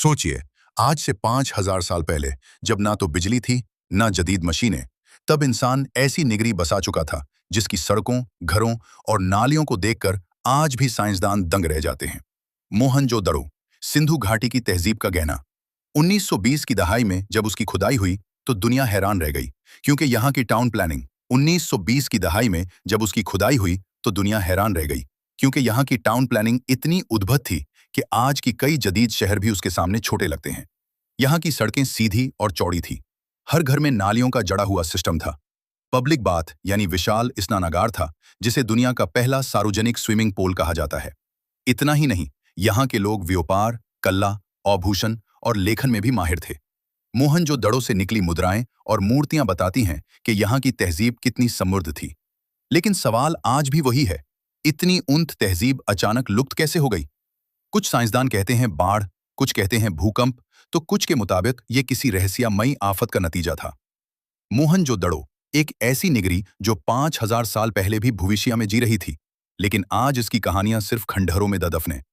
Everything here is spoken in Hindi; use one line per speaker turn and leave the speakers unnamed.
सोचिए, आज से 5,000 साल पहले जब ना तो बिजली थी ना जदीद मशीनें, तब इंसान ऐसी निगरी बसा चुका था जिसकी सड़कों, घरों और नालियों को देखकर आज भी साइंसदान दंग रह जाते हैं। मोहनजोदड़ो, सिंधु घाटी की तहजीब का गहना। 1920 की दहाई में जब उसकी खुदाई हुई तो दुनिया हैरान रह गई, क्योंकि यहाँ की टाउन प्लानिंग 1920 की दहाई में जब उसकी खुदाई हुई तो दुनिया हैरान रह गई, क्योंकि यहाँ की टाउन प्लानिंग इतनी उद्भट थी कि आज की कई जदीद शहर भी उसके सामने छोटे लगते हैं। यहाँ की सड़कें सीधी और चौड़ी थी। हर घर में नालियों का जड़ा हुआ सिस्टम था। पब्लिक बाथ यानी विशाल स्नानागार था, जिसे दुनिया का पहला सार्वजनिक स्विमिंग पूल कहा जाता है। इतना ही नहीं, यहाँ के लोग व्यापार, कला, आभूषण और लेखन में भी माहिर थे। मोहनजोदड़ो से निकली मुद्राएं और मूर्तियां बताती हैं कि यहाँ की तहजीब कितनी समृद्ध थी। लेकिन सवाल आज भी वही है, इतनी उन्नत तहजीब अचानक लुप्त कैसे हो गई? कुछ साइंसदान कहते हैं बाढ़, कुछ कहते हैं भूकंप, तो कुछ के मुताबिक ये किसी रहस्यमयी आफत का नतीजा था। मोहनजोदड़ो एक ऐसी निगरी जो 5,000 साल पहले भी भविष्य में जी रही थी, लेकिन आज इसकी कहानियां सिर्फ खंडहरों में दफन है।